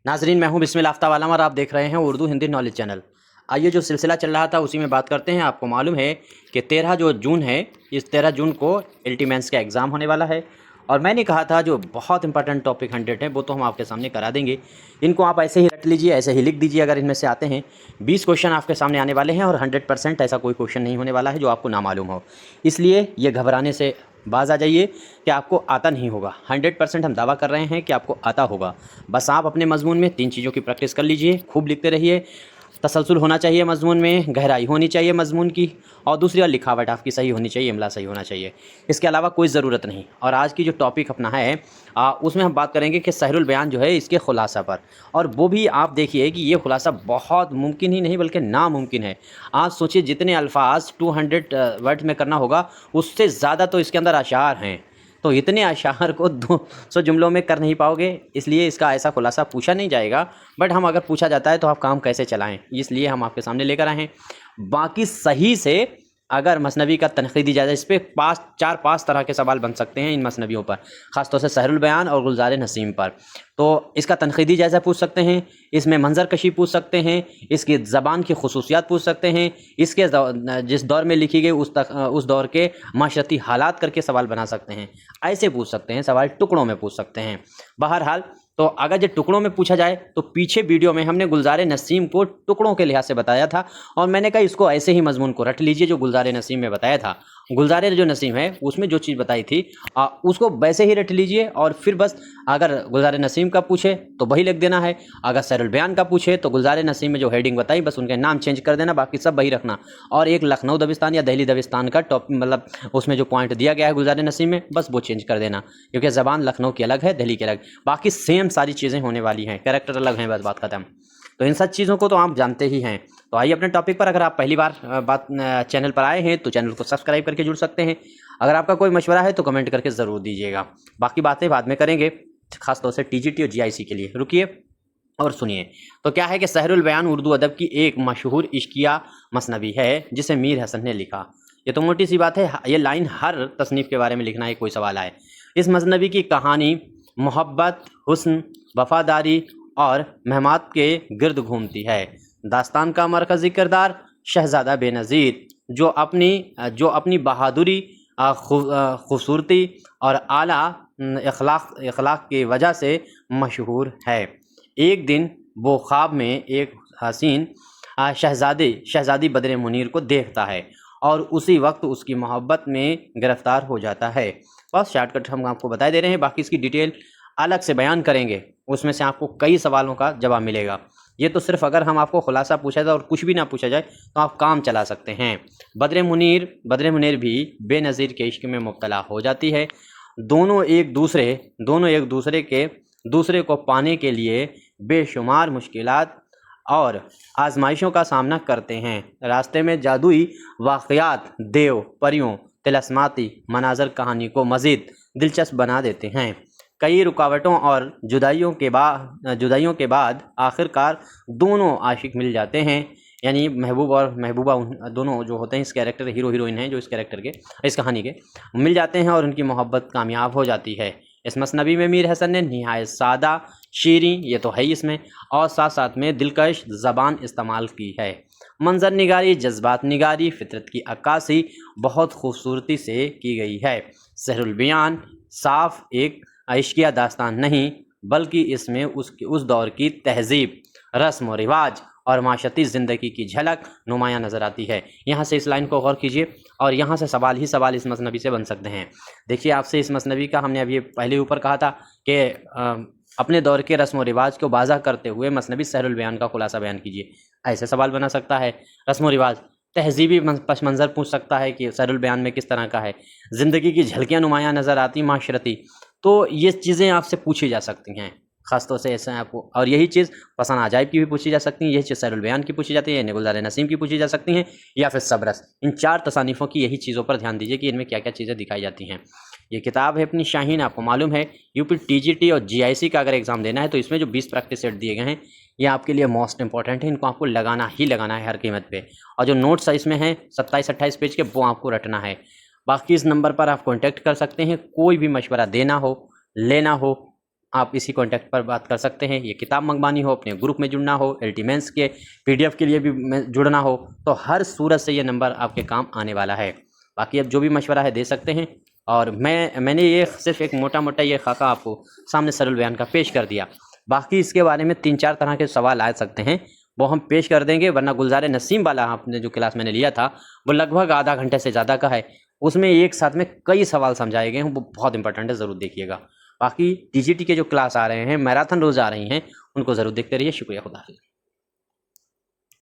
नाजरीन, मैं हूं बिस्मिल आफ्ताब आलम और आप देख रहे हैं उर्दू हिंदी नॉलेज चैनल। आइए, जो सिलसिला चल रहा था उसी में बात करते हैं। आपको मालूम है कि 13 जो जून है, इस 13 जून को एल्टीमेंस का एग्ज़ाम होने वाला है। और मैंने कहा था जो बहुत इंपॉर्टेंट टॉपिक 100 है वो तो हम आपके सामने करा देंगे। इनको आप ऐसे ही रट लीजिए, ऐसे ही लिख दीजिए। अगर इनमें से आते हैं 20 क्वेश्चन आपके सामने आने वाले हैं और 100% ऐसा कोई क्वेश्चन नहीं होने वाला है जो आपको ना मालूम हो। इसलिए ये घबराने से बाज आ जाइए कि आपको आता नहीं होगा। 100% हम दावा कर रहे हैं कि आपको आता होगा। बस आप अपने मजमून में 3 चीज़ों की प्रैक्टिस कर लीजिए, खूब लिखते रहिए। तसलसल होना चाहिए मजमून में, गहराई होनी चाहिए मजमून की, और दूसरी बात लिखावट आपकी सही होनी चाहिए, इमला सही होना चाहिए। इसके अलावा कोई ज़रूरत नहीं। और आज की जो टॉपिक अपना है उसमें हम बात करेंगे कि सहरुल बयान जो है इसके ख़ुलासा पर। और वो भी आप देखिए कि ये ख़ुलासा बहुत मुमकिन ही नहीं बल्कि नामुमकिन है। आज सोचिए जितने अल्फाज 200 वर्ड में करना होगा उससे ज़्यादा तो इसके अंदर अशार हैं। तो इतने अशार को 200 जुमलों में कर नहीं पाओगे, इसलिए इसका ऐसा खुलासा पूछा नहीं जाएगा। बट हम अगर पूछा जाता है तो आप काम कैसे चलाएं, इसलिए हम आपके सामने लेकर आए हैं। बाकी सही से अगर मसनवी का तनक़ीदी जायज़ा, इस पर 4-5 तरह के सवाल बन सकते हैं इन मसनवियों पर, ख़ासतौर से सहरुल बयान और गुलज़ार नसीम पर। तो इसका तनक़ीदी जायज़ा पूछ सकते हैं, इसमें मंजर कशी पूछ सकते हैं, इसकी ज़बान की खसूसियात पूछ सकते हैं, इसके जिस दौर में लिखी गई उस दौर के माशरती हालात करके सवाल बना सकते हैं। ऐसे पूछ सकते हैं, सवाल टुकड़ों में पूछ सकते हैं। बहरहाल, तो अगर जो टुकड़ों में पूछा जाए तो पीछे वीडियो में हमने गुलज़ार नसीम को टुकड़ों के लिहाज से बताया था, और मैंने कहा इसको ऐसे ही मजमून को रट लीजिए जो गुलज़ार नसीम में बताया था। गुलज़ार जो नसीम है उसमें जो चीज़ बताई थी उसको वैसे ही रट लीजिए, और फिर बस अगर गुलज़ार नसीम का पूछे तो वही लिख देना है। अगर सहरुल बयान का पूछे तो गुलज़ार नसीम में जो हेडिंग बताई बस उनके नाम चेंज कर देना, बाकी सब वही रखना। और एक लखनऊ दबिस्तान या दिल्ली दबिस्तान का मतलब उसमें जो पॉइंट दिया गया है गुलज़ार नसीम में, बस वो चेंज कर देना, क्योंकि ज़बान लखनऊ की अलग है, दिल्ली की अलग। बाकी सेम सारी चीज़ें होने वाली हैं, कैरेक्टर अलग हैं, बस बात ख़त्म। तो इन सब चीज़ों को तो आप जानते ही हैं। तो आइए अपने टॉपिक पर। अगर आप पहली बार चैनल पर आए हैं तो चैनल को सब्सक्राइब करके जुड़ सकते हैं। अगर आपका कोई मशवरा है तो कमेंट करके ज़रूर दीजिएगा। बाकी बातें बाद में करेंगे, खासतौर से टीजीटी और जीआईसी के लिए। रुकिए और सुनिए। तो क्या है कि सहरुल बयान उर्दू अदब की एक मशहूर इश्किया मसनवी है जिसे मीर हसन ने लिखा। ये तो मोटी सी बात है, ये लाइन हर तसनीफ़ के बारे में लिखना है, कोई सवाल आए। इस मसनवी की कहानी मोहब्बत, हुस्न, वफ़ादारी और महमात के गिर्द घूमती है। दास्तान का मरकज़ी किरदार शहज़ादा बेनज़ीर, जो अपनी बहादुरी, खूबसूरती और आला अखलाक की वजह से मशहूर है। एक दिन वो ख्वाब में एक हसीन शहज़ादी बद्र मुनीर को देखता है और उसी वक्त उसकी मोहब्बत में गिरफ़्तार हो जाता है। बस शॉर्टकट हम आपको बता दे रहे हैं, बाकी इसकी डिटेल अलग से बयान करेंगे, उसमें से आपको कई सवालों का जवाब मिलेगा। ये तो सिर्फ अगर हम आपको खुलासा पूछा जाए और कुछ भी ना पूछा जाए तो आप काम चला सकते हैं। बद्र मुनीर भी बेनज़ीर के इश्क में मुब्तला हो जाती है। दोनों एक दूसरे को पाने के लिए बेशुमार मुश्किलात और आजमाइशों का सामना करते हैं। रास्ते में जादुई वाक़यात, देव, परियों, तिलस्माती मनाज़र कहानी को मज़ीद दिलचस्प बना देते हैं। कई रुकावटों और जुदाइयों के बाद आखिरकार दोनों आशिक मिल जाते हैं, यानी महबूब और महबूबा दोनों जो होते हैं इस कैरेक्टर, हीरो हीरोइन हैं जो इस कहानी के मिल जाते हैं और उनकी मोहब्बत कामयाब हो जाती है। इस मसनवी में मीर हसन ने निहायत सादा, शीरीं, ये तो है ही इसमें, और साथ साथ में दिलकश ज़बान इस्तेमाल की है। मंजर निगारी, जज्बात निगारी, फितरत की अक्कासी बहुत खूबसूरती से की गई है। सहरुल बयान साफ एक इश्किया दास्तान नहीं, बल्कि इसमें उस दौर की तहजीब, रस्म व रिवाज और माशरती ज़िंदगी की झलक नुमायाँ नज़र आती है। यहाँ से इस लाइन को गौर कीजिए, और यहाँ से सवाल ही सवाल इस मसनवी से बन सकते हैं। देखिए, आपसे इस मसनवी का हमने अभी पहले ऊपर कहा था कि अपने दौर के रस्म व रिवाज को वाज़ह करते हुए मसनवी सहरुल बयान का खुलासा बयान कीजिए। ऐसे सवाल बना सकता है। रस्म व रिवाज, तहजीबी पस मंज़र पूछ सकता है कि सहरुल बयान में किस तरह का है। ज़िंदगी की झलकियाँ नुमायाँ नज़र आती, माशरती, तो ये चीज़ें आपसे पूछी जा सकती हैं ख़ासतौर से ऐसे आपको। और यही चीज़ पसंद अजाइब की भी पूछी जा सकती है, यही चीज़ सहरुल बयान की पूछी जाती है, गुलज़ार नसीम की पूछी जा सकती हैं, या फिर सबरस। इन 4 तसानीफ़ों की यही चीज़ों पर ध्यान दीजिए कि इनमें क्या क्या चीज़ें दिखाई जाती हैं। ये किताब है अपनी शाहीन, आपको मालूम है यूपी टीजीटी और जीआईसी का अगर एग्ज़ाम देना है तो इसमें जो 20 प्रैक्टिस सेट दिए गए हैं ये आपके लिए मोस्ट इंपॉर्टेंट है। इनको आपको लगाना ही लगाना है हर कीमत पे। और जो नोट्स इसमें हैं 27-28 पेज के, वो आपको रटना है। बाकी इस नंबर पर आप कॉन्टैक्ट कर सकते हैं, कोई भी मशवरा देना हो, लेना हो, آپ اسی کانٹیکٹ پر بات کر سکتے ہیں. یہ کتاب منگوانی ہو، اپنے گروپ میں جڑنا ہو، الٹیمنس کے PDF کے لیے بھی جڑنا ہو، تو ہر صورت سے یہ نمبر آپ کے کام آنے والا ہے. باقی اب جو بھی مشورہ ہے دے سکتے ہیں. اور میں نے یہ صرف ایک موٹا یہ خاکہ آپ کو سامنے سرل بیان کا پیش کر دیا. باقی اس کے بارے میں 3-4 طرح کے سوال آ سکتے ہیں، وہ ہم پیش کر دیں گے. ورنہ گلزار نسیم والا آپ نے جو کلاس میں نے لیا تھا وہ لگ بھگ آدھا گھنٹے سے زیادہ کا ہے. اس میں ایک ساتھ میں کئی سوال سمجھائے گئے ہیں، وہ بہت امپورٹنٹ ہے، ضرور دیکھیے گا. باقی TGT کے جو کلاس آ رہے ہیں، میراتھن روز آ رہی ہیں، ان کو ضرور دیکھتے رہیے. شکریہ، خدا حافظ.